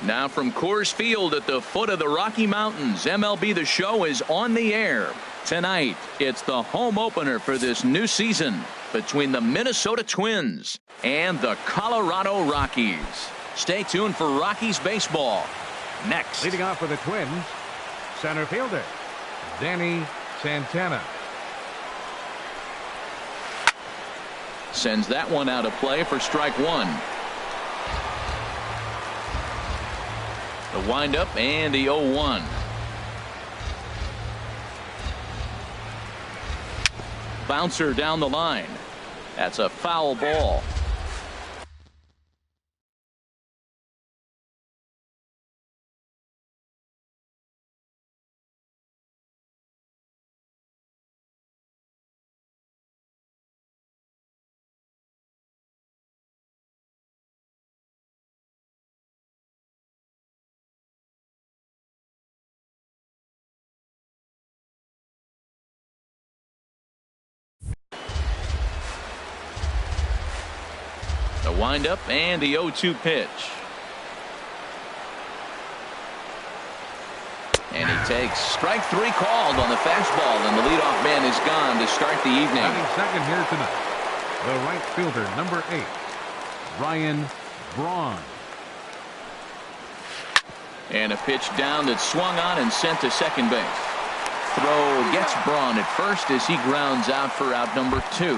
Now from Coors Field at the foot of the Rocky Mountains, MLB The Show is on the air. Tonight, it's the home opener for this new season between the Minnesota Twins and the Colorado Rockies. Stay tuned for Rockies baseball next. Leading off for the Twins, center fielder Danny Santana. Sends that one out of play for strike one. The windup and the 0-1. Bouncer down the line. That's a foul ball. The windup and the 0-2 pitch. And he takes strike three called on the fastball, and the leadoff man is gone to start the evening. Batting second here tonight, the right fielder, number 8, Ryan Braun. And a pitch down that's swung on and sent to second base. Throw gets Braun at first as he grounds out for out number 2.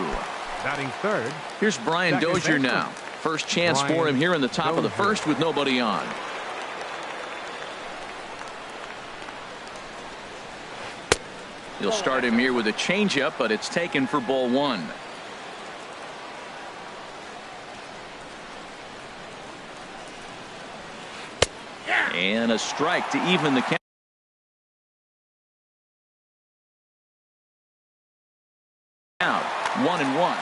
Batting third. Here's Brian Dozier now. First chance for him here in the top of the first with nobody on. He'll start him here with a changeup, but it's taken for ball 1. And a strike to even the count. Out 1-1.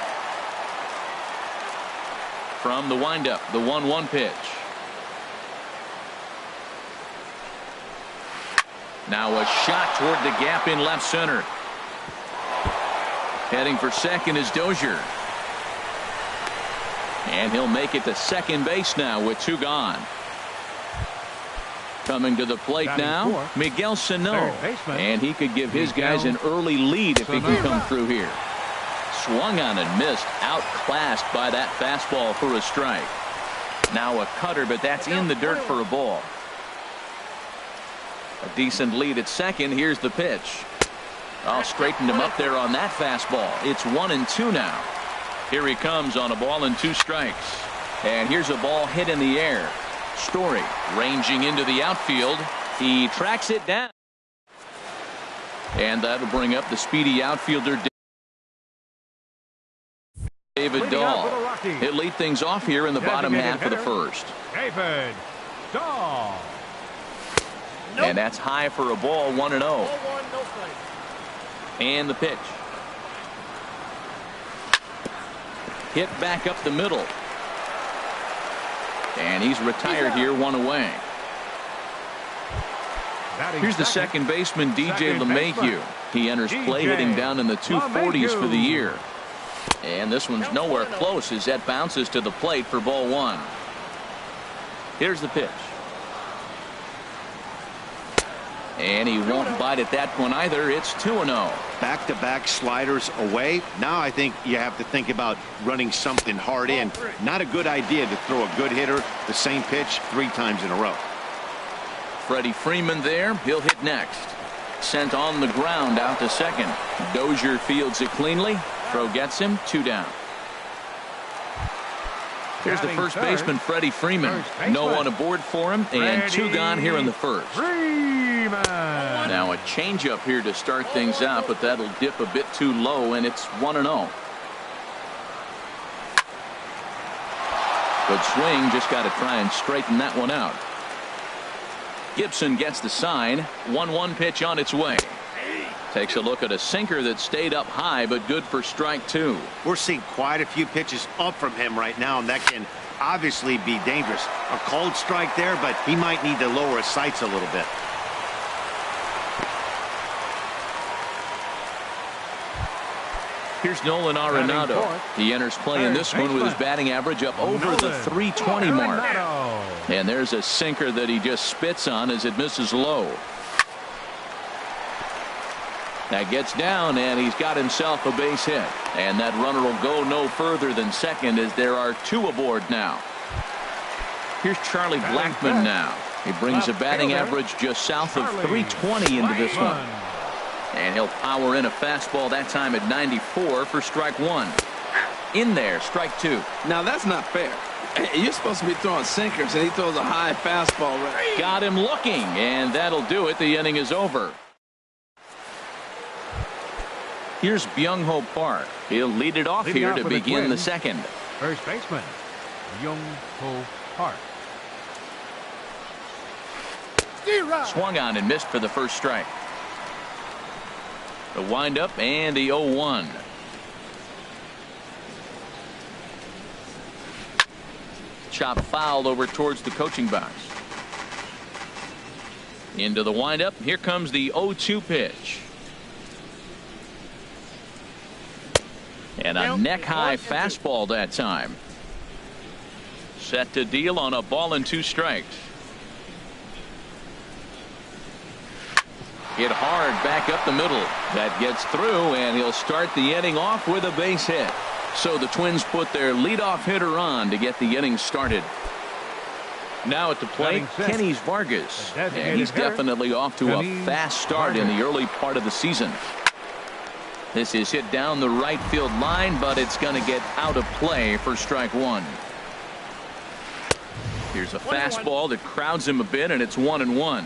From the windup, the 1-1 pitch. Now a shot toward the gap in left center. Heading for second is Dozier. And he'll make it to second base now with 2 gone. Coming to the plate now, Miguel Sano. And he could give his guys an early lead if he can come through here. Swung on and missed, outclassed by that fastball for a strike. Now a cutter, but that's in the dirt for a ball. A decent lead at second. Here's the pitch. Oh, straightened him up there on that fastball. It's 1-2 now. Here he comes on a ball and 2 strikes. And here's a ball hit in the air. Story ranging into the outfield. He tracks it down. And that'll bring up the speedy outfielder David Dahl. He'll lead things off here in the bottom half of the first. David Dahl. And that's high for a ball, 1-0. And the pitch. Hit back up the middle. And he's retired here, 1 away. Here's the second baseman, DJ LeMahieu. He enters play hitting down in the 240s for the year. And this one's nowhere close as that bounces to the plate for ball 1. Here's the pitch. And he won't bite at that one either. It's 2-0. Back-to-back sliders away. Now I think you have to think about running something hard in. Not a good idea to throw a good hitter the same pitch 3 times in a row. Freddie Freeman there. He'll hit next. Sent on the ground out to second. Dozier fields it cleanly. Throw gets him. 2 down. Here's the first baseman, Freddie Freeman. No one aboard for him, and 2 gone here in the first. Now a changeup here to start things out, but that'll dip a bit too low, and it's 1-0. Good swing, just got to try and straighten that one out. Gibson gets the sign. 1-1 pitch on its way. Takes a look at a sinker that stayed up high, but good for strike 2. We're seeing quite a few pitches up from him right now, and that can obviously be dangerous. A cold strike there, but he might need to lower his sights a little bit. Here's Nolan Arenado. He enters play in this one with his batting average up over the 320 mark. And there's a sinker that he just spits on as it misses low. That gets down, and he's got himself a base hit. And that runner will go no further than second as there are two aboard now. Here's Charlie Blackmon now. He brings a batting average just south of 320 into this one. And he'll power in a fastball that time at 94 for strike one. In there, strike two. Now that's not fair. You're supposed to be throwing sinkers, and he throws a high fastball. Got him looking, and that'll do it. The inning is over. Here's Byung-ho Park. He'll lead it off here to begin the second. First baseman, Byung-ho Park. Swung on and missed for the first strike. The windup and the 0-1. Chop fouled over towards the coaching box. Into the windup. Here comes the 0-2 pitch. And a neck-high fastball that time. Set to deal on a ball and two strikes. Hit hard back up the middle. That gets through, and he'll start the inning off with a base hit. So the Twins put their leadoff hitter on to get the inning started. Now at the plate, Kenny Vargas. And he's definitely off to a fast start in the early part of the season. This is hit down the right field line, but it's going to get out of play for strike one. Here's a fastball that crowds him a bit, and it's 1-1.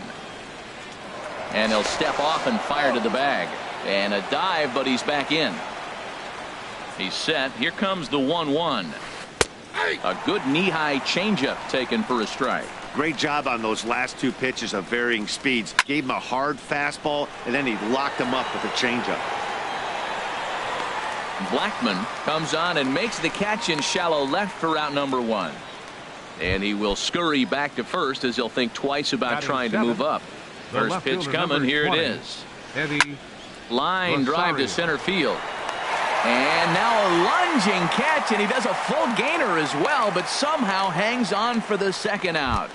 And he'll step off and fire to the bag. And a dive, but he's back in. He's set. Here comes the 1-1. A good knee-high changeup taken for a strike. Great job on those last two pitches of varying speeds. Gave him a hard fastball, and then he locked him up with a changeup. Blackmon comes on and makes the catch in shallow left for out number one. And he will scurry back to first as he'll think twice about trying to move up. First pitch coming. Here it is. Line drive to center field. And now a lunging catch, and he does a full gainer as well, but somehow hangs on for the second out.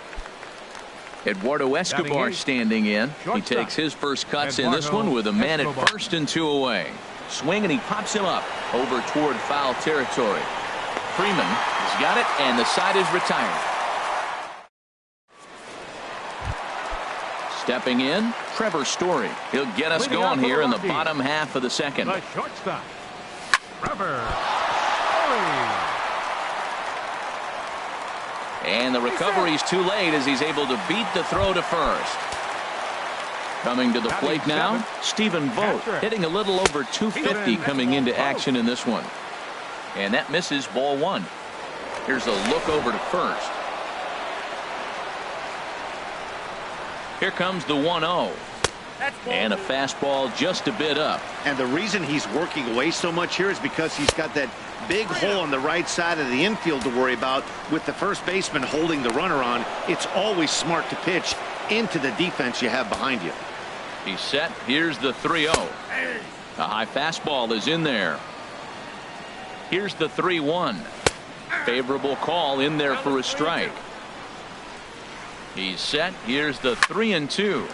Eduardo Escobar standing in. He takes his first cuts in this one with a man at first and two away. Swing, and he pops him up over toward foul territory. Freeman has got it, and the side is retired. Stepping in, Trevor Story. He'll get us going here in the bottom half of the second. The shortstop, Trevor Story. And the recovery's too late as he's able to beat the throw to first. Coming to the plate now, Stephen Vogt, hitting a little over 250 coming into action in this one. And that misses, ball one. Here's a look over to first. Here comes the 1-0. And a fastball just a bit up. And the reason he's working away so much here is because he's got that big hole on the right side of the infield to worry about. With the first baseman holding the runner on, it's always smart to pitch into the defense you have behind you. He's set. Here's the 3-0. A high fastball is in there. Here's the 3-1. Favorable call in there for a strike. He's set. Here's the 3-2.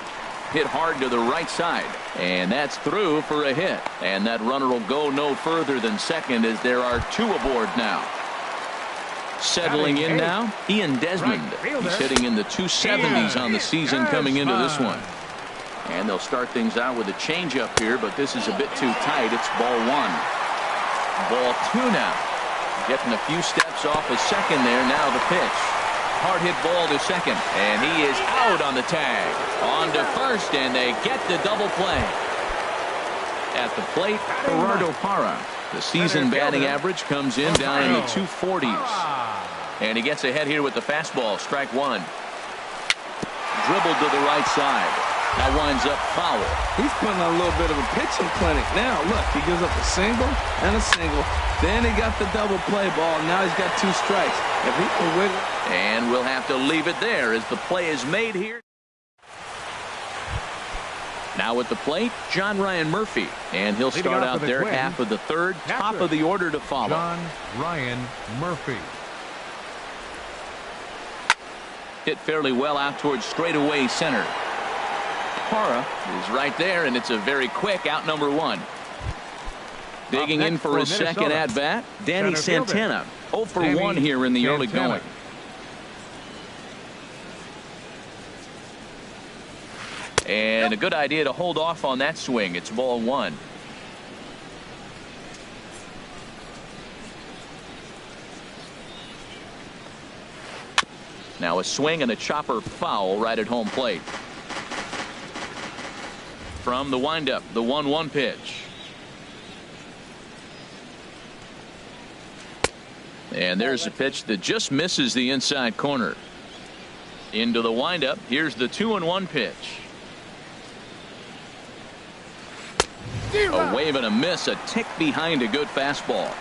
Hit hard to the right side, and that's through for a hit. And that runner will go no further than second as there are two aboard now. Settling in now, Ian Desmond. He's hitting in the 270s on the season coming into this one. And they'll start things out with a changeup here, but this is a bit too tight. It's ball one. Ball two now. Getting a few steps off a second there. Now the pitch. Hard hit ball to second, and he is out on the tag. On to first, and they get the double play. At the plate, Gerardo Parra. The season batting average comes in down in the 240s. And he gets ahead here with the fastball. Strike one. Dribbled to the right side. That winds up foul. He's putting on a little bit of a pitching clinic now. Look, he gives up a single and a single. Then he got the double play ball. Now he's got two strikes. If he can wiggle. And we'll have to leave it there as the play is made here. Now at the plate, John Ryan Murphy, and he'll start out their half of the third, top of the order to follow. John Ryan Murphy. Hit fairly well out towards straightaway center. Parra is right there, and it's a very quick out number one. Digging in for his second at bat, Danny Santana. 0 for 1 here in the early going. And a good idea to hold off on that swing. It's ball one. Now a swing and a chopper foul right at home plate. From the windup, the 1-1 pitch. And there's a pitch that just misses the inside corner. Into the windup, here's the 2-1 pitch. A wave and a miss, a tick behind a good fastball.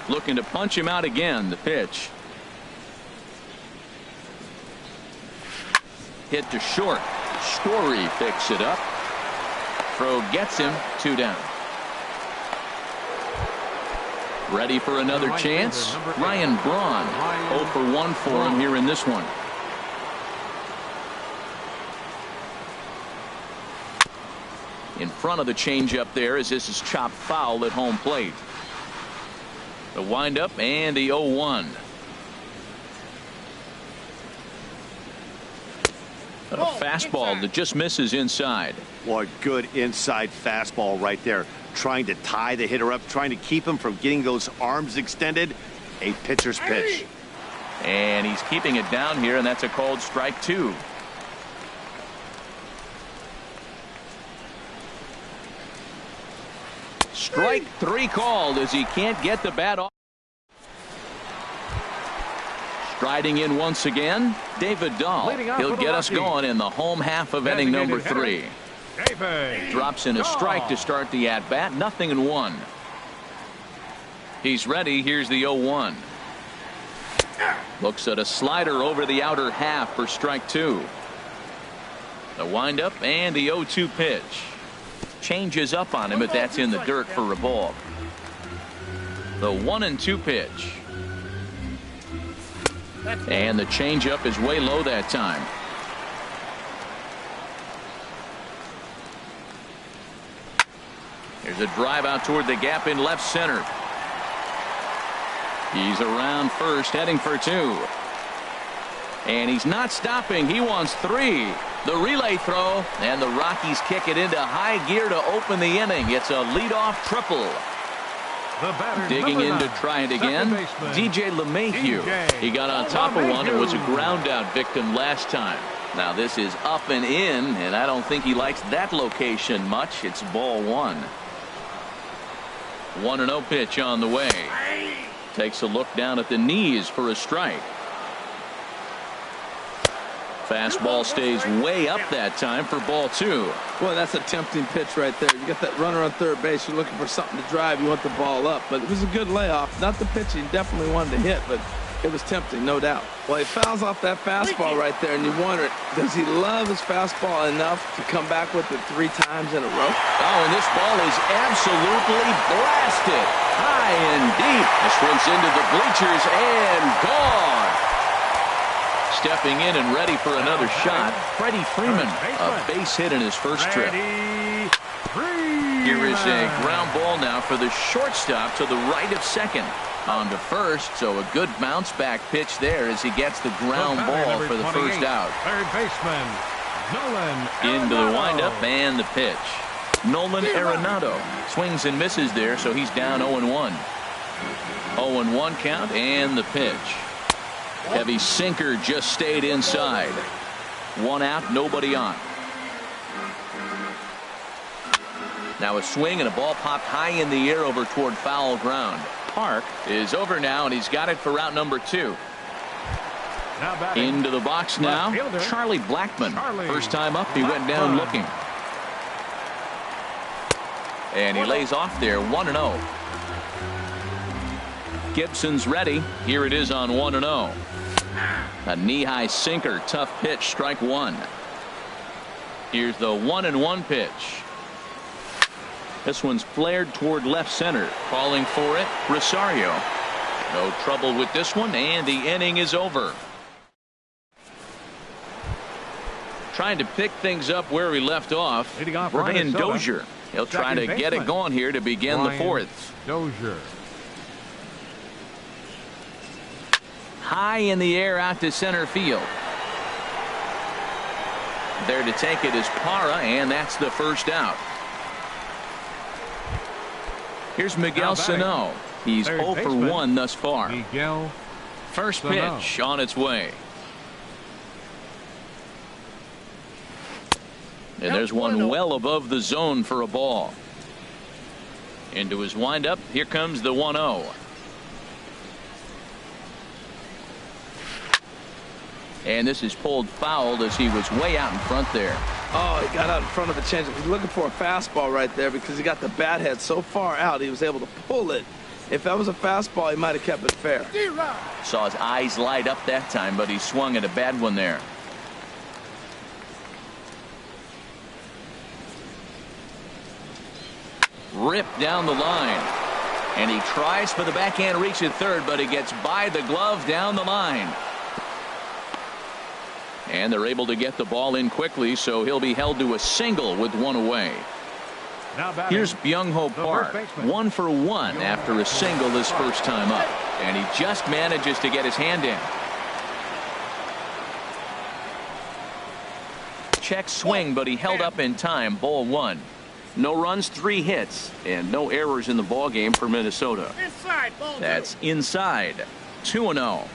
Looking to punch him out again, the pitch. Hit to short. Story picks it up. Throw gets him, 2 down. Ready for another chance. Ryan Braun, 0 for 1 for him here in this one. In front of the changeup there as this is chopped foul at home plate. The windup and the 0-1. A fastball that just misses inside. Well, a good inside fastball right there. Trying to tie the hitter up, trying to keep him from getting those arms extended. A pitcher's pitch. And he's keeping it down here, and that's a called strike 2. Strike 3 called as he can't get the bat off. Striding in once again, David Dahl. He'll get us going in the home half of inning number 3. Drops in a strike to start the at-bat, 0-1. He's ready. Here's the 0-1. Looks at a slider over the outer half for strike 2. The windup and the 0-2 pitch. Changes up on him, but that's in the dirt for a ball. The 1-2 pitch. And the changeup is way low that time. There's a drive out toward the gap in left center. He's around first, heading for 2. And he's not stopping. He wants 3. The relay throw, and the Rockies kick it into high gear to open the inning. It's a leadoff triple. Digging in to try it again, DJ LeMahieu. He got on top of one and was a ground out victim last time. Now this is up and in, and I don't think he likes that location much. It's ball 1. 1-0 pitch on the way. Takes a look down at the knees for a strike. Fastball stays way up that time for ball 2. Well, that's a tempting pitch right there. You got that runner on third base. You're looking for something to drive. You want the ball up. But it was a good layoff. Not the pitch he definitely wanted to hit, but it was tempting, no doubt. Well, he fouls off that fastball right there, and you wonder, does he love his fastball enough to come back with it 3 times in a row? Oh, and this ball is absolutely blasted. High and deep. This one's into the bleachers and gone. Stepping in and ready for another shot, Freddie Freeman, a base hit in his first trip. Here is a ground ball now for the shortstop to the right of second. On to first, so a good bounce back pitch there as he gets the ground ball for the first out. Third baseman, Nolan Into the windup and the pitch. Nolan Arenado swings and misses there, so he's down 0-1. 0-1 count and the pitch. Heavy sinker just stayed inside. 1 out, nobody on. Now a swing and a ball popped high in the air over toward foul ground. Park is over now, and he's got it for route number 2. Into the box now, Charlie Blackmon. First time up, he went down looking. And he lays off there, 1-0. Gibson's ready. Here it is on 1-0. A knee-high sinker, tough pitch, strike 1. Here's the 1-1 pitch. This one's flared toward left center. Calling for it, Rosario. No trouble with this one, and the inning is over. Trying to pick things up where we left off. Brian Dozier. He'll try to get it going here to begin the fourth. Dozier. High in the air out to center field. There to take it is Parra, and that's the first out. Here's Miguel Sano. He's 0 for 1 thus far. Miguel First pitch on its way. And there's one well above the zone for a ball. Into his windup. Here comes the 1-0. And this is pulled foul as he was way out in front there. Oh, he got out in front of the changeup. He's looking for a fastball right there because he got the bat head so far out he was able to pull it. If that was a fastball, he might have kept it fair. Saw his eyes light up that time, but he swung at a bad one there. Ripped down the line. And he tries for the backhand reach at third, but he gets by the glove down the line. And they're able to get the ball in quickly, so he'll be held to a single with one away. Here's Byung-ho Park, 1 for 1 after a single his first time up. And he just manages to get his hand in. Check swing, but he held up in time. Ball 1. No runs, 3 hits, and no errors in the ball game for Minnesota. That's inside. 2-0.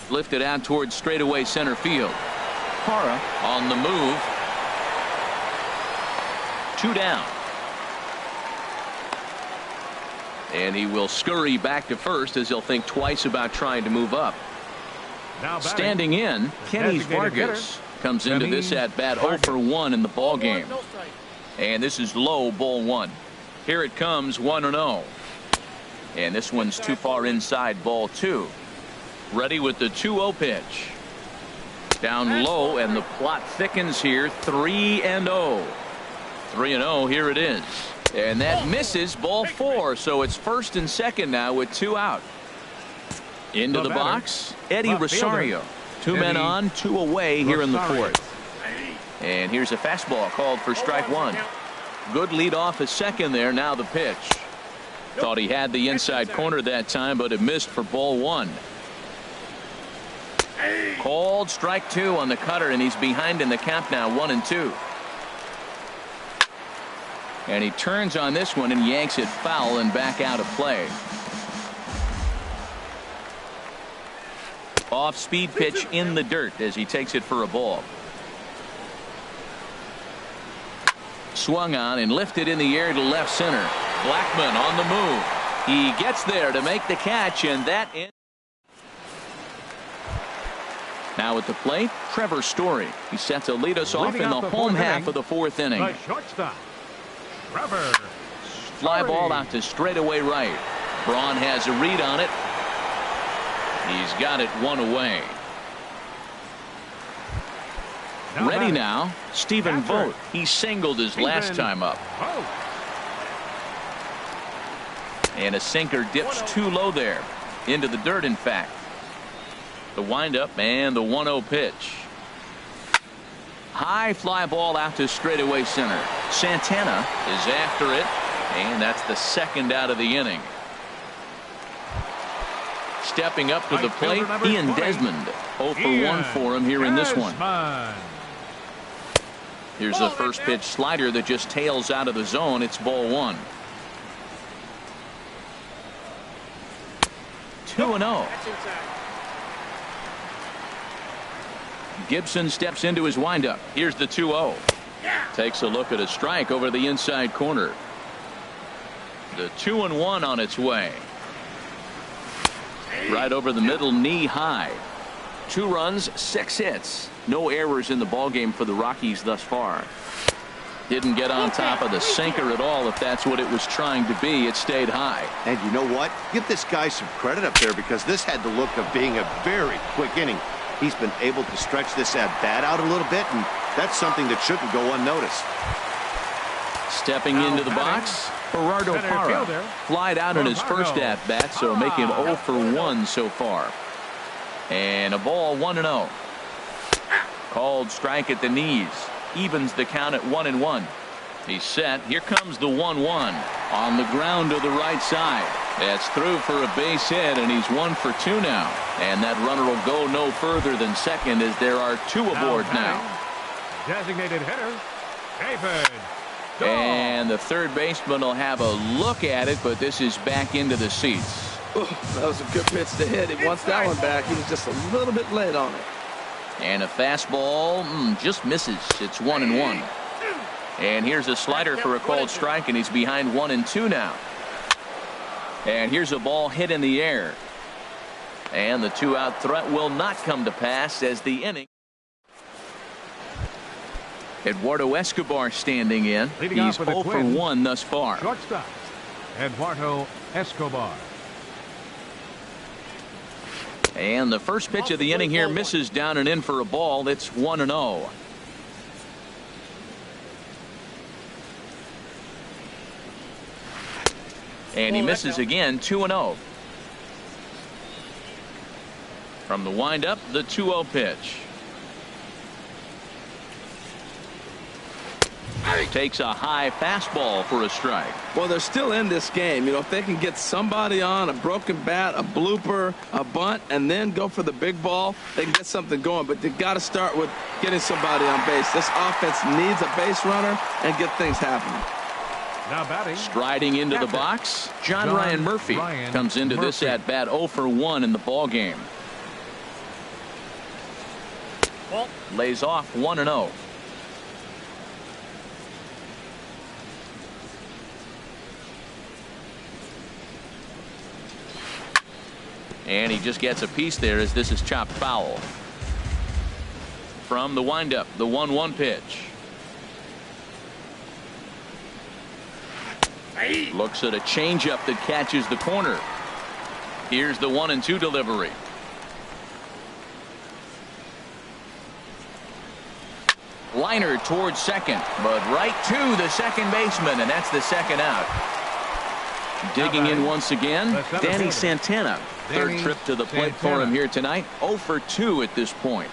Lifted out towards straightaway center field. Parra on the move. 2 down. And he will scurry back to first as he'll think twice about trying to move up. Standing in, Kenny Vargas comes into this at bat 0 for 1 in the ball game. And this is low, ball 1. Here it comes, 1-0. And this one's too far inside, ball 2. Ready with the 2-0 pitch. Down low, and the plot thickens here. 3-0. 3-0, here it is. And that misses, ball 4. So it's first and second now with 2 out. Into the box, Eddie Rosario. 2 men on, 2 away here in the fourth. And here's a fastball called for strike 1. Good lead off a second there. Now the pitch. Thought he had the inside corner that time, but it missed for ball 1. Called strike 2 on the cutter, and he's behind in the count now, 1-2. And he turns on this one and yanks it foul and back out of play. Off speed pitch in the dirt as he takes it for a ball. Swung on and lifted in the air to left center. Blackmon on the move. He gets there to make the catch, and that ends. Now at the plate, Trevor Story. He's set to lead us off in the home half of the 4th inning. The shortstop, Trevor Fly ball out to straightaway right. Braun has a read on it. He's got it 1 away. Ready now, Stephen Vogt. He singled his last time up. And a sinker dips too low there. Into the dirt, in fact. The windup and the 1-0 pitch. High fly ball out to straightaway center. Santana is after it, and that's the second out of the inning. Stepping up to the plate, Ian Desmond. 0 for 1 for him here in this one. Here's the first pitch slider that just tails out of the zone. It's ball 1. 2-0. Gibson steps into his windup. Here's the 2-0. Takes a look at a strike over the inside corner. The 2-1 on its way. Right over the middle, knee high. 2 runs, 6 hits. No errors in the ballgame for the Rockies thus far. Didn't get on top of the sinker at all. If that's what it was trying to be, it stayed high. And you know what? Give this guy some credit up there, because this had the look of being a very quick inning. He's been able to stretch this at-bat out a little bit, and that's something that shouldn't go unnoticed. Stepping into the box, Gerardo Parra flied out in his first at-bat, so make him 0 for 1 so far. And a ball 1-0. Called strike at the knees. Evens the count at 1-1. He's set. Here comes the 1-1 on the ground to the right side. That's through for a base hit, and he's 1 for 2 now. And that runner will go no further than second as there are 2 aboard now. Designated hitter, David. And the third baseman will have a look at it, but this is back into the seats. That was a good pitch to hit. He wants that one back. He was just a little bit late on it. And a fastball just misses. It's 1-1. And here's a slider for a called strike, and he's behind 1-2 now. And here's a ball hit in the air. And the 2-out threat will not come to pass as the inning. Eduardo Escobar standing in. He's 0 for 1 thus far. Shortstop, Eduardo Escobar. And the first pitch of the inning here misses down and in for a ball. It's 1-0. And he misses again, 2-0. From the windup, the 2-0 pitch. Takes a high fastball for a strike. Well, they're still in this game. You know, if they can get somebody on, a broken bat, a blooper, a bunt, and then go for the big ball, they can get something going. But they got to start with getting somebody on base. This offense needs a base runner and get things happening. Now batting. Striding into the box, John Ryan Murphy comes into this at bat 0 for 1 in the ball game. Lays off 1-0. And he just gets a piece there as this is chopped foul. From the windup, the 1-1 pitch. Looks at a changeup that catches the corner. Here's the 1-2 delivery. Liner towards second, but right to the second baseman, and that's the second out. Digging in once again, Danny Santana. Third trip to the plate for him here tonight. 0 for 2 at this point.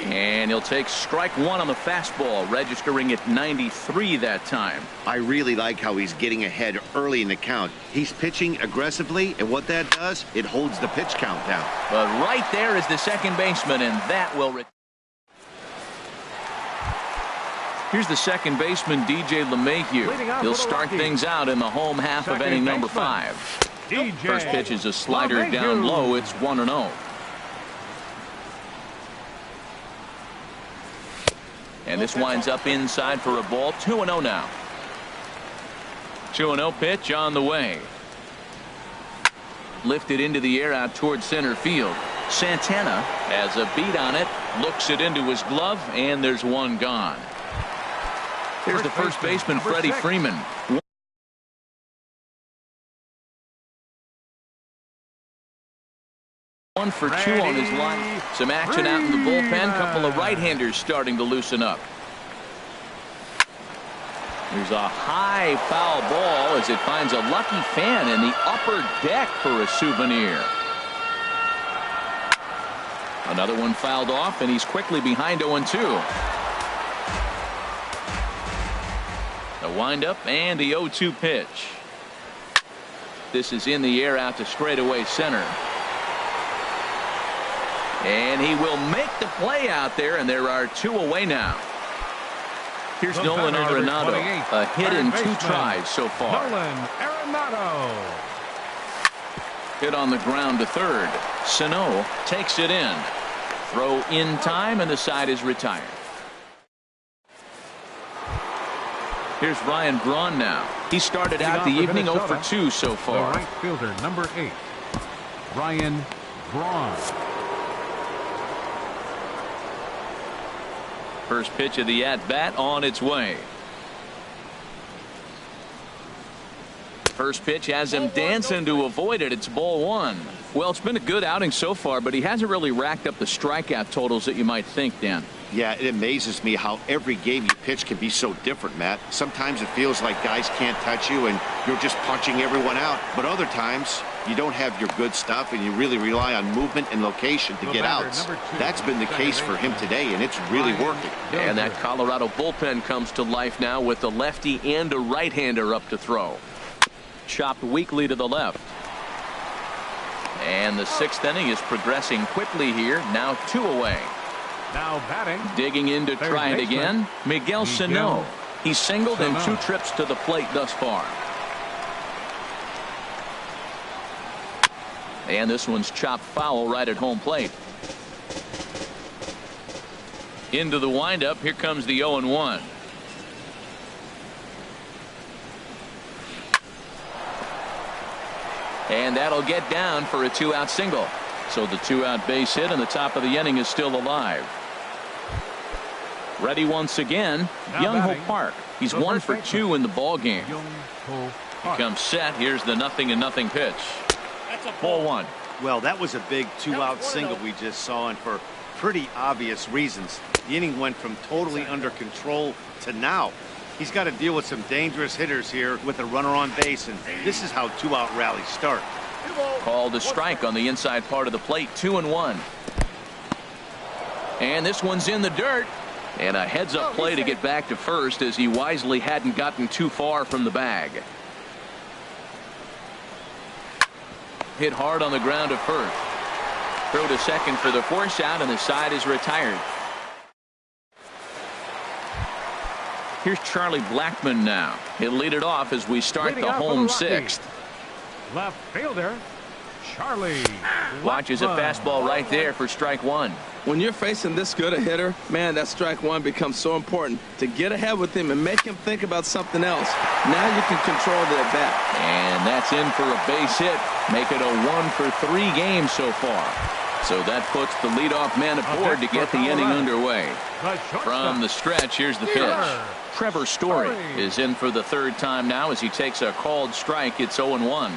And he'll take strike 1 on the fastball, registering at 93 that time. I really like how he's getting ahead early in the count. He's pitching aggressively, and what that does, it holds the pitch count down. But right there is the second baseman, and that will Here's the second baseman, DJ LeMahieu. He'll start things out in the home half of inning number 5. First pitch is a slider down low. It's 1-0. And this winds up inside for a ball. 2-0 now. 2-0 pitch on the way. Lifted into the air out towards center field. Santana has a beat on it. Looks it into his glove, and there's one gone. Here's the first baseman, Freddie Freeman. 1 for 2 on his line. Some action out in the bullpen. Couple of right-handers starting to loosen up. There's a high foul ball as it finds a lucky fan in the upper deck for a souvenir. Another one fouled off, and he's quickly behind 0-2. The windup and the 0-2 pitch. This is in the air out to straightaway center. And he will make the play out there, and there are 2 away now. Here's Nolan Arenado, a hit in 2 tries so far. Nolan Arenado. Hit on the ground to third. Sano takes it in. Throw in time, and the side is retired. Here's Ryan Braun now. He started out the evening 0 for 2 so far. The right fielder, number 8, Ryan Braun. First pitch of the at-bat on its way. First pitch has him dancing to avoid it. It's ball one. Well, it's been a good outing so far, but he hasn't really racked up the strikeout totals that you might think, Dan. Yeah, it amazes me how every game you pitch can be so different, Matt. Sometimes it feels like guys can't touch you and you're just punching everyone out. But other times, you don't have your good stuff and you really rely on movement and location to get outs. That's been the case for him today, and it's really working. And that Colorado bullpen comes to life now with a lefty and a right-hander up to throw. Chopped weakly to the left. And the sixth inning is progressing quickly here. Now 2 away. Now batting. Digging in to try it again. Miguel Sano. He's singled in 2 trips to the plate thus far. And this one's chopped foul right at home plate. Into the windup. Here comes the 0-1. And that'll get down for a 2-out single. So the 2-out base hit and the top of the inning is still alive. Ready once again, Young-Ho Park. He's 1 for 2 in the ball game. He comes set. Here's the 0-0 pitch. Ball one. Well, that was a big 2-out single we just saw, and for pretty obvious reasons. The inning went from totally under control to now. He's got to deal with some dangerous hitters here with a runner on base, and this is how 2-out rallies start. Called a strike on the inside part of the plate. 2-1. And this one's in the dirt. And a heads-up play to get back to first, as he wisely hadn't gotten too far from the bag. Hit hard on the ground to first. Throw to second for the force out, and the side is retired. Here's Charlie Blackmon now. He'll lead it off as we start the home sixth. Left fielder, Charlie. Watches a fastball right there for strike one. When you're facing this good a hitter, man, that strike one becomes so important to get ahead with him and make him think about something else. Now you can control the at bat. And that's in for a base hit. Make it a 1 for 3 game so far. So that puts the leadoff man aboard to get the inning underway. From the stretch, here's the pitch. Trevor Story is in for the 3rd time now as he takes a called strike. It's 0-1.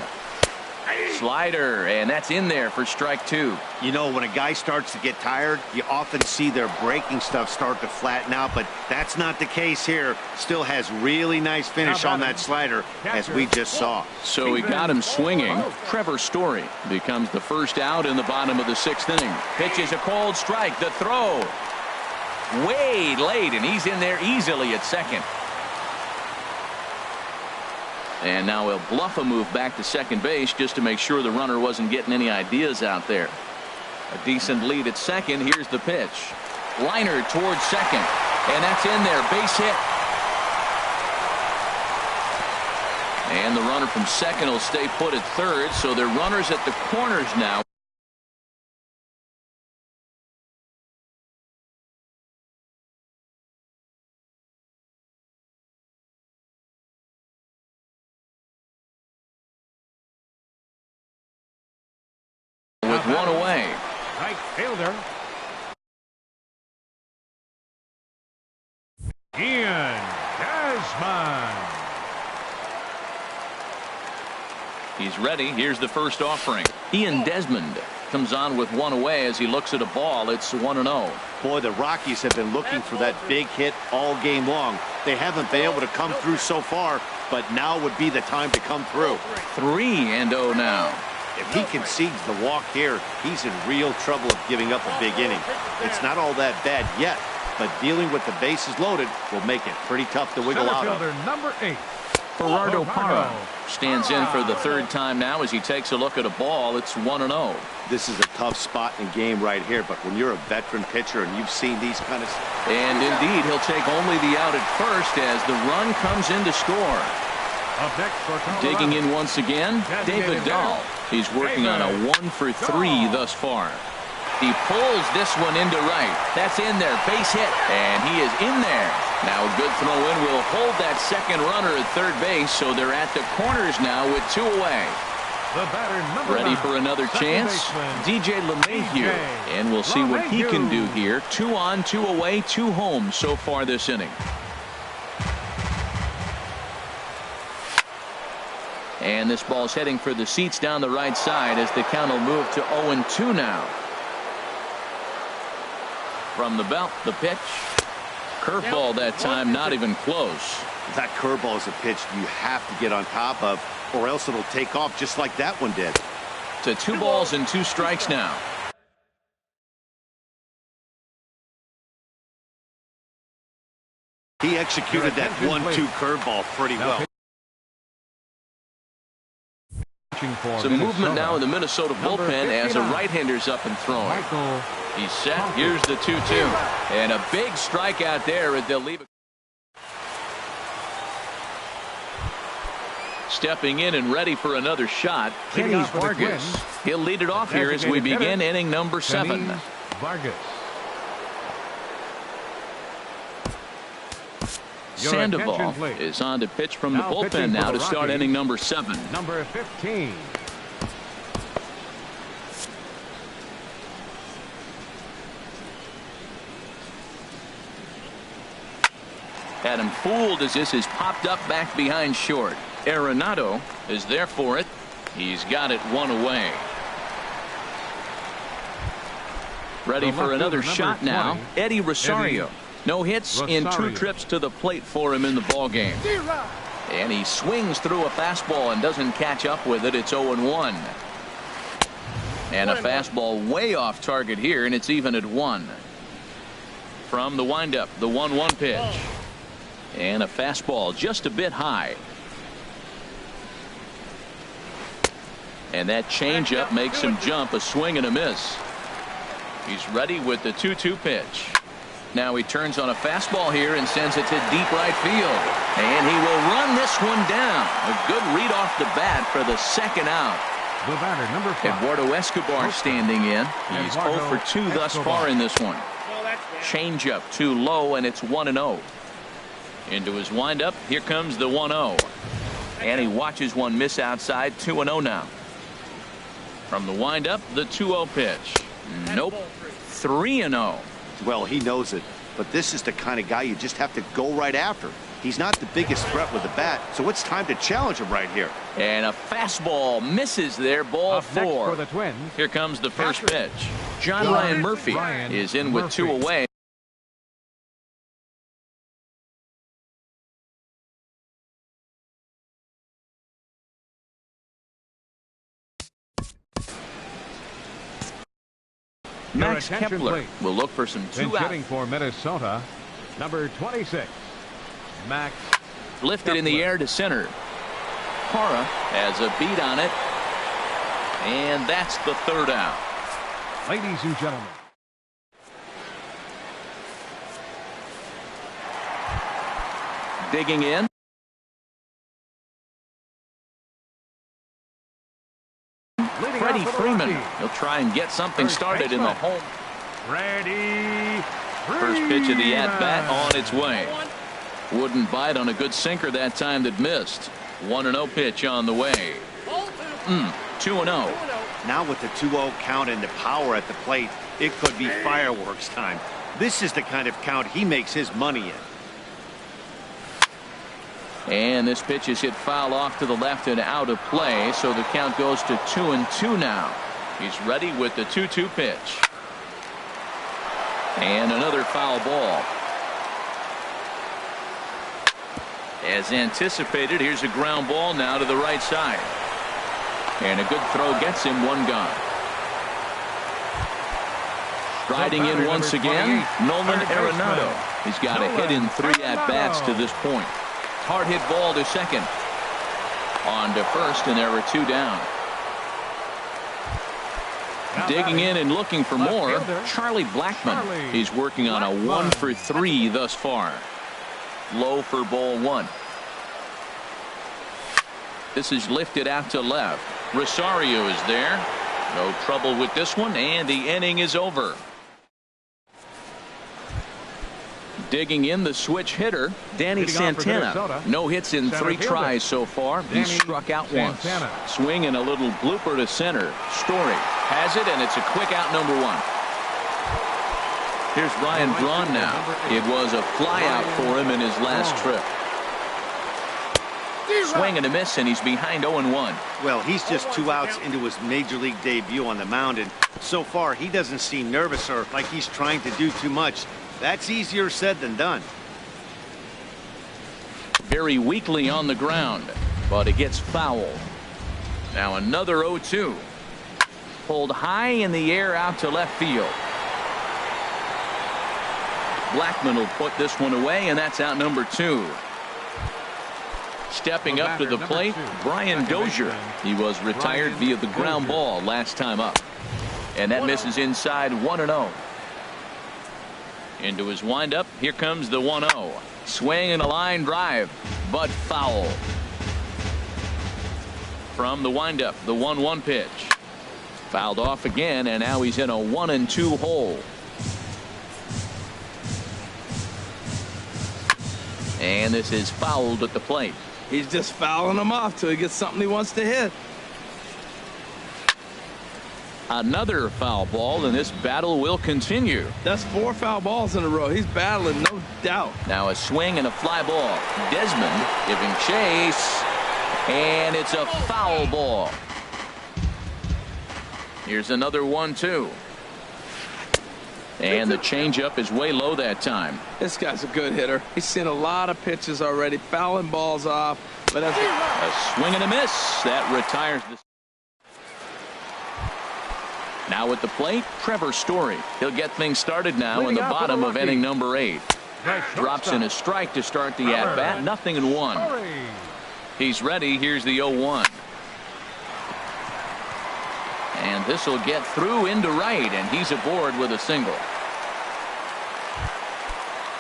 Slider, and that's in there for strike 2. You know, when a guy starts to get tired, you often see their breaking stuff start to flatten out, but that's not the case here. Still has really nice finish on that slider, as we just saw. So he got him swinging. Trevor Story becomes the first out in the bottom of the 6th inning. Pitches a called strike. The throw way late, and he's in there easily at second. And now he'll bluff a move back to second base just to make sure the runner wasn't getting any ideas out there. A decent lead at second. Here's the pitch. Liner towards second. And that's in there. Base hit. And the runner from second will stay put at third. So they're runners at the corners now. With 1 away. Right fielder, Ian Desmond. He's ready. Here's the first offering. Ian Desmond comes on with 1 away as he looks at a ball. It's 1-0. Boy, the Rockies have been looking for that big hit all game long. They haven't been able to come through so far, but now would be the time to come through. 3-0 now. If he concedes the walk here, he's in real trouble of giving up a big inning. It's not all that bad yet, but dealing with the bases loaded will make it pretty tough to wiggle out of. Fielder number 8. Gerardo Parra stands in for the 3rd time now as he takes a look at a ball. It's 1-0. This is a tough spot in the game right here, but when you're a veteran pitcher and you've seen these kind of... And indeed, he'll take only the out at first as the run comes in to score. Digging in once again, David Dahl. He's working on a 1 for 3 thus far. He pulls this one into right. That's in there. Base hit. And he is in there. Now a good throw in will hold that second runner at third base. So they're at the corners now with 2 away. Ready for another chance? DJ LeMahieu. And we'll see what he can do here. 2 on, 2 away, 2 home so far this inning. And this ball's heading for the seats down the right side as the count will move to 0-2 now. From the belt, the pitch. Curveball that time, not even close. That curveball is a pitch you have to get on top of, or else it'll take off just like that one did. To 2 balls and 2 strikes now. He executed that 1-2 curveball pretty well. Some movement now in the Minnesota bullpen as a right-hander's up and throwing. He's set. Here's the 2-2. And a big strikeout there as they'll leave it. Stepping in and ready for another shot, Kenny Vargas. He'll lead it off here as we begin inning number 7. Vargas. Sandoval is on to pitch from the bullpen now to start inning number 7. Number 15. Had him fooled as this is popped up back behind short. Arenado is there for it. He's got it 1 away. Ready for another shot now. Eddie Rosario. No hits in 2 trips to the plate for him in the ballgame. And he swings through a fastball and doesn't catch up with it. It's 0-1. And a fastball way off target here, and it's even at 1. From the windup, the 1-1 pitch. And a fastball just a bit high. And that changeup makes him jump, a swing and a miss. He's ready with the 2-2 pitch. Now he turns on a fastball here and sends it to deep right field. And he will run this one down. A good read off the bat for the second out. The batter, number 5. Eduardo Escobar standing in. He's 0 for 2 thus far in this one. Changeup too low, and it's 1-0. Into his windup. Here comes the 1-0. And he watches one miss outside. 2-0 now. From the windup, the 2-0 pitch. Nope. 3-0. Well, he knows it, but this is the kind of guy you just have to go right after. He's not the biggest threat with the bat, so it's time to challenge him right here. And a fastball misses there. Ball 4. For the Twins. Here comes the first pitch. John Ryan Murphy is in with 2 away. Max Kepler will look for some 2 outs. Hitting for Minnesota, number 26. Max lifted Kepler in the air to center. Hara has a beat on it, and that's the 3rd out. Ladies and gentlemen, digging in. Freddie Freeman. He'll try and get something started in the home. First pitch of the at-bat on its way. Wouldn't bite on a good sinker that time that missed. 1-0 pitch on the way. 2-0. Now with the 2-0 count and the power at the plate, it could be fireworks time. This is the kind of count he makes his money in. And this pitch is hit foul off to the left and out of play, so the count goes to 2-2 now. He's ready with the 2-2 pitch. And another foul ball. As anticipated, here's a ground ball now to the right side. And a good throw gets him 1 gone. Striding in once again, Nolan Arenado. He's got a hit in 3 at-bats to this point. Hard hit ball to second. On to first, and there were 2 down. Digging in and looking for more, Charlie Blackmon. He's working on a 1 for 3 thus far. Low for ball 1. This is lifted out to left. Rosario is there. No trouble with this one, and the inning is over. Digging in, the switch hitter, Danny Santana. No hits in 3 tries so far. He's struck out once. Swing and a little blooper to center. Story has it, and it's a quick out, number 1. Here's Ryan Braun now. It was a fly out for him in his last trip. Swing and a miss, and he's behind 0-1. Well, he's just 2 outs into his major league debut on the mound, and so far he doesn't seem nervous or like he's trying to do too much. That's easier said than done. Very weakly on the ground, but it gets foul. Now another 0-2. Pulled high in the air out to left field. Blackman will put this one away, and that's out number 2. Stepping up to the plate, Brian Dozier. He was retired via the ground ball last time up. And that misses inside 1-0. Into his windup, here comes the 1-0. Swing and a line drive, but foul. From the windup, the 1-1 pitch. Fouled off again, and now he's in a 1-2 hole. And this is fouled at the plate. He's just fouling them off till he gets something he wants to hit. Another foul ball, and this battle will continue. That's 4 foul balls in a row. He's battling, no doubt. Now a swing and a fly ball. Desmond giving chase, and it's a foul ball. Here's another 1-2. And the changeup is way low that time. This guy's a good hitter. He's seen a lot of pitches already, fouling balls off. But that's a swing and a miss. That retires this. Now at the plate, Trevor Story. He'll get things started now in the bottom of inning number 8. Drops in a strike to start the at-bat. 0-1. He's ready. Here's the 0-1. And this will get through into right, and he's aboard with a single.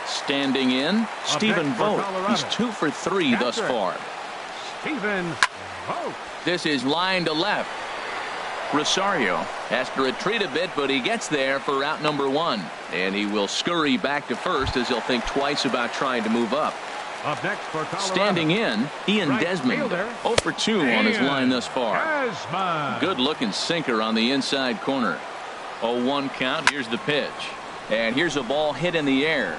Standing in, Stephen Vogt. He's 2 for 3 thus far. Stephen Vogt. This is line to left. Rosario has to retreat a bit, but he gets there for out number 1. And he will scurry back to first as he'll think twice about trying to move up. Up next for Colorado. Standing in, Ian Desmond. 0 for 2 on his line thus far. Desmond. Good looking sinker on the inside corner. 0-1 count. Here's the pitch. And here's a ball hit in the air.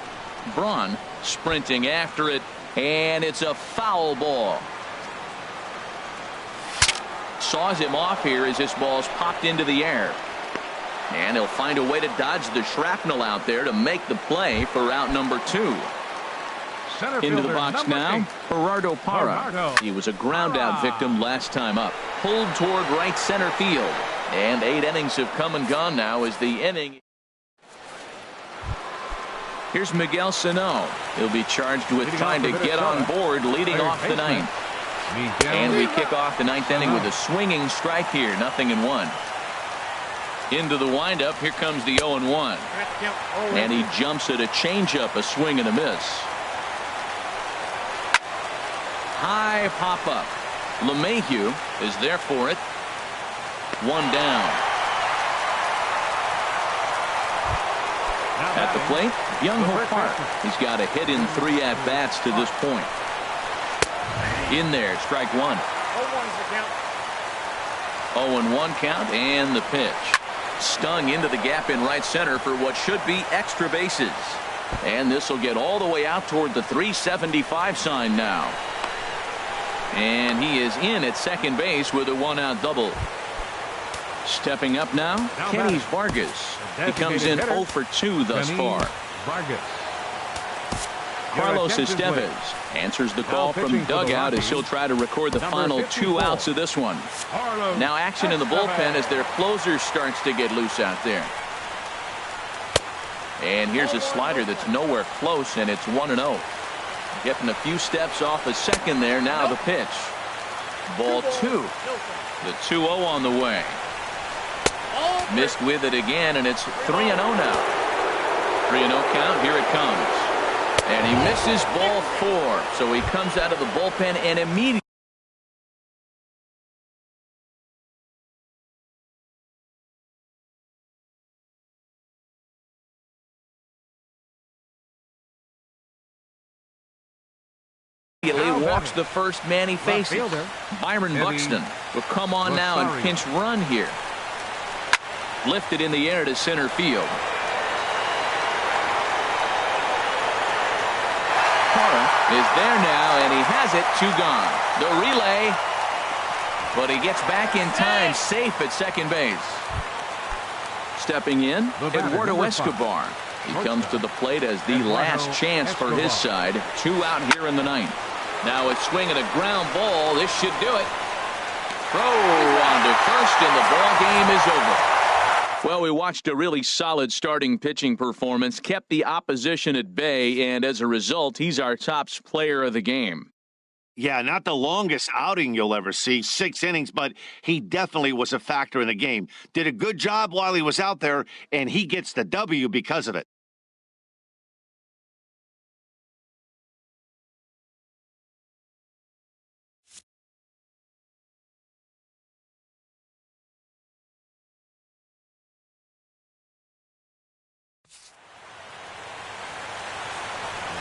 Braun sprinting after it, and it's a foul ball. Saws him off here as this ball's popped into the air. And he'll find a way to dodge the shrapnel out there to make the play for out number 2. Into the box now, Gerardo Parra. He was a ground-out victim last time up. Pulled toward right center field. And 8 innings have come and gone now as the inning. Here's Miguel Sano. He'll be charged with trying to get on board leading off the 9th. And we kick off the 9th inning with a swinging strike here. 0-1. Into the windup. Here comes the 0-1. And he jumps at a changeup, a swing and a miss. High pop-up. LeMahieu is there for it. 1 down. At the plate, Young-Ho Park. He's got a hit in 3 at-bats to this point. In there, strike 1. 0-1 count, and the pitch. Stung into the gap in right center for what should be extra bases. And this will get all the way out toward the 375 sign now. And he is in at second base with a 1-out double. Stepping up now, Kenny Vargas. He comes in 0 for 2 thus far. Carlos Estevez answers the call from dugout as he'll try to record the final 2 outs of this one. Now action in the bullpen as their closer starts to get loose out there. And here's a slider that's nowhere close, and it's 1-0. Getting a few steps off a second there. Now the pitch. Ball 2. The 2-0 on the way. Missed with it again, and it's 3-0 now. 3-0 count. Here it comes. And he misses ball 4. So he comes out of the bullpen and immediately walks the first man he faces. Byron Buxton will come on now and pinch run here. Lifted in the air to center field. Parra is there now, and he has it. 2 gone. The relay, but he gets back in time, safe at second base. Stepping in, Eduardo Escobar. He comes to the plate as the last chance for his side. 2 out here in the ninth. Now a swing and a ground ball. This should do it. Throw on to first, and the ball game is over. Well, we watched a really solid starting pitching performance, kept the opposition at bay, and as a result, he's our top player of the game. Yeah, not the longest outing you'll ever see, 6 innings, but he definitely was a factor in the game. Did a good job while he was out there, and he gets the W because of it.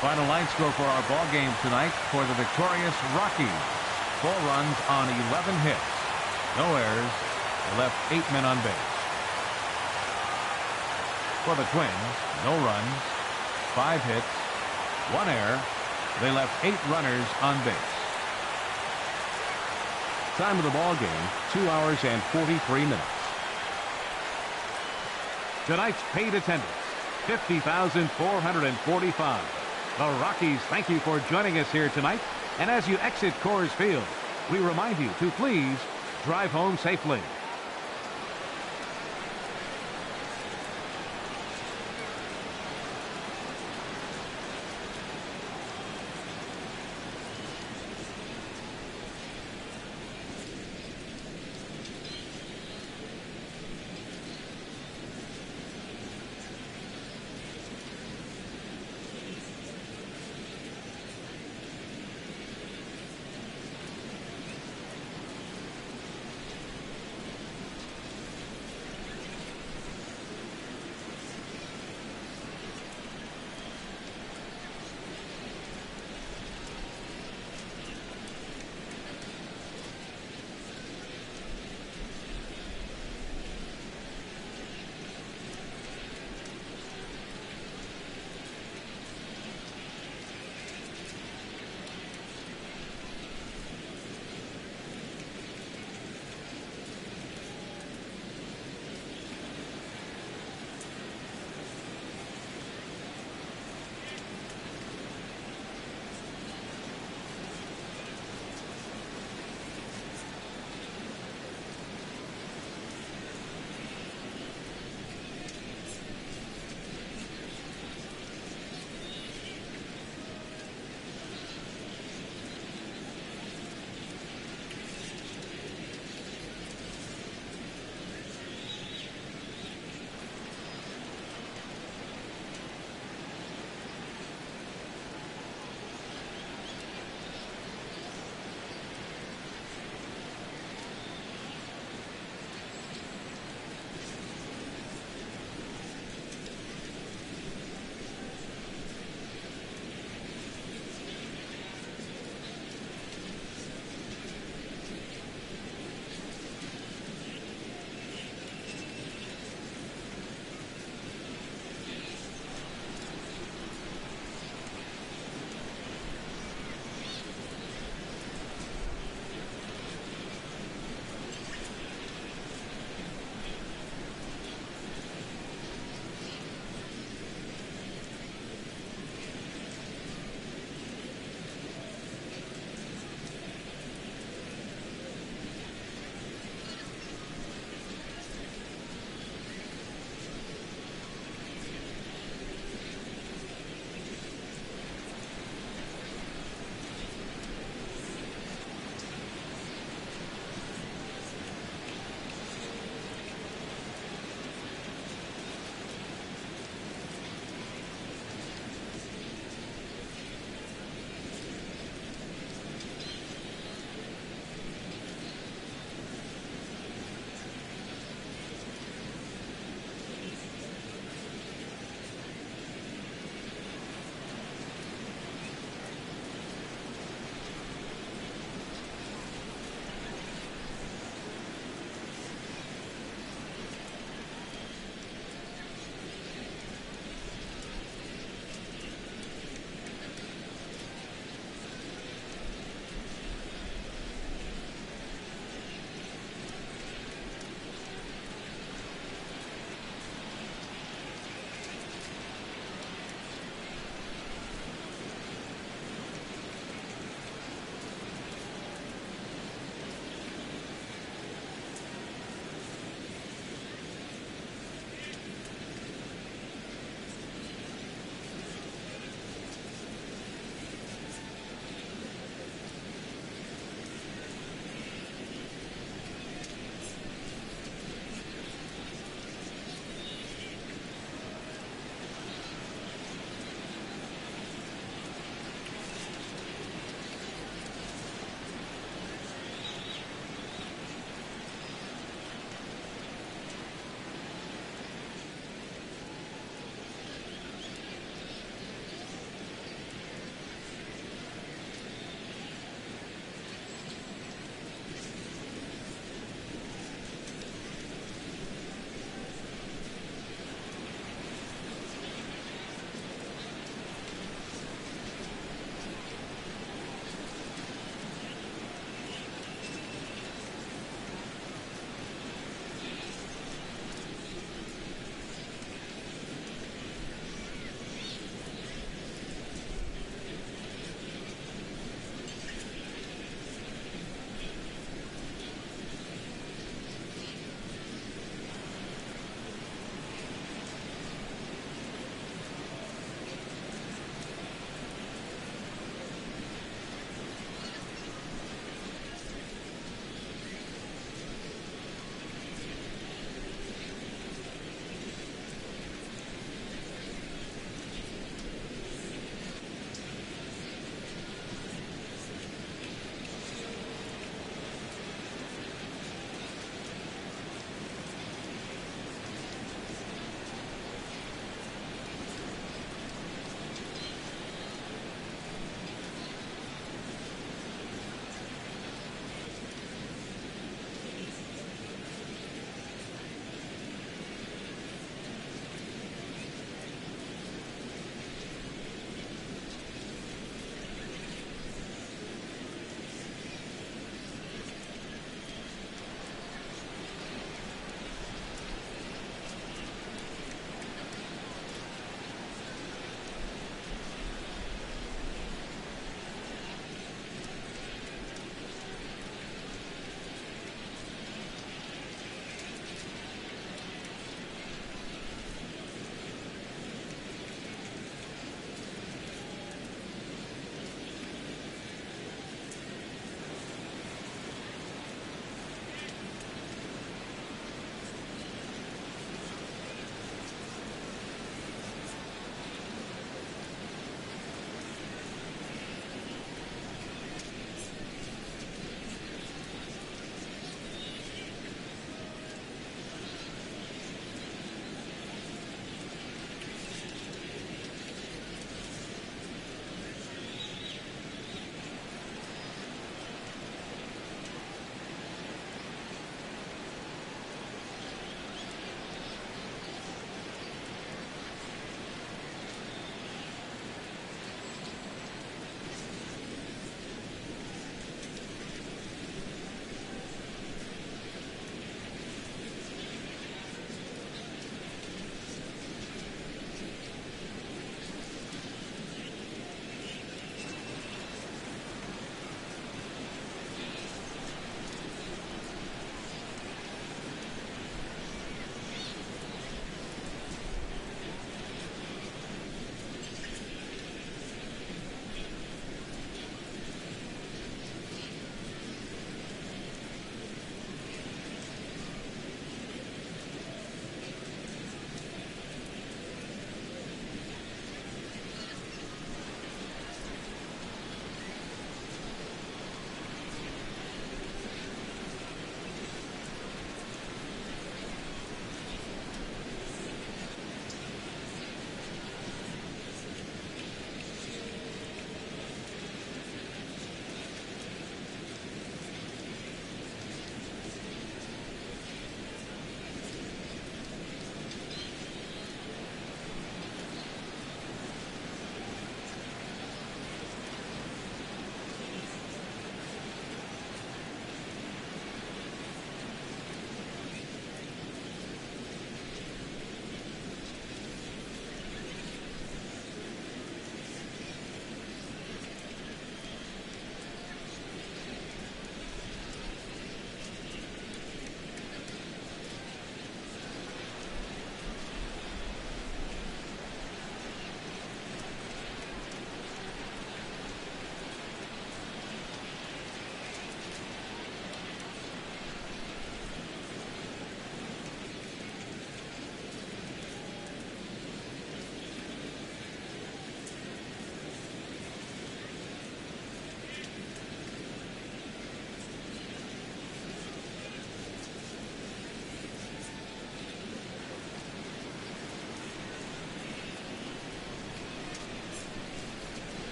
Final line score for our ball game tonight for the victorious Rockies. 4 runs on 11 hits. No errors. They left 8 men on base. For the Twins, no runs, 5 hits, 1 error. They left 8 runners on base. Time of the ball game, 2 hours and 43 minutes. Tonight's paid attendance, 50,445. The Rockies thank you for joining us here tonight. And as you exit Coors Field, we remind you to please drive home safely.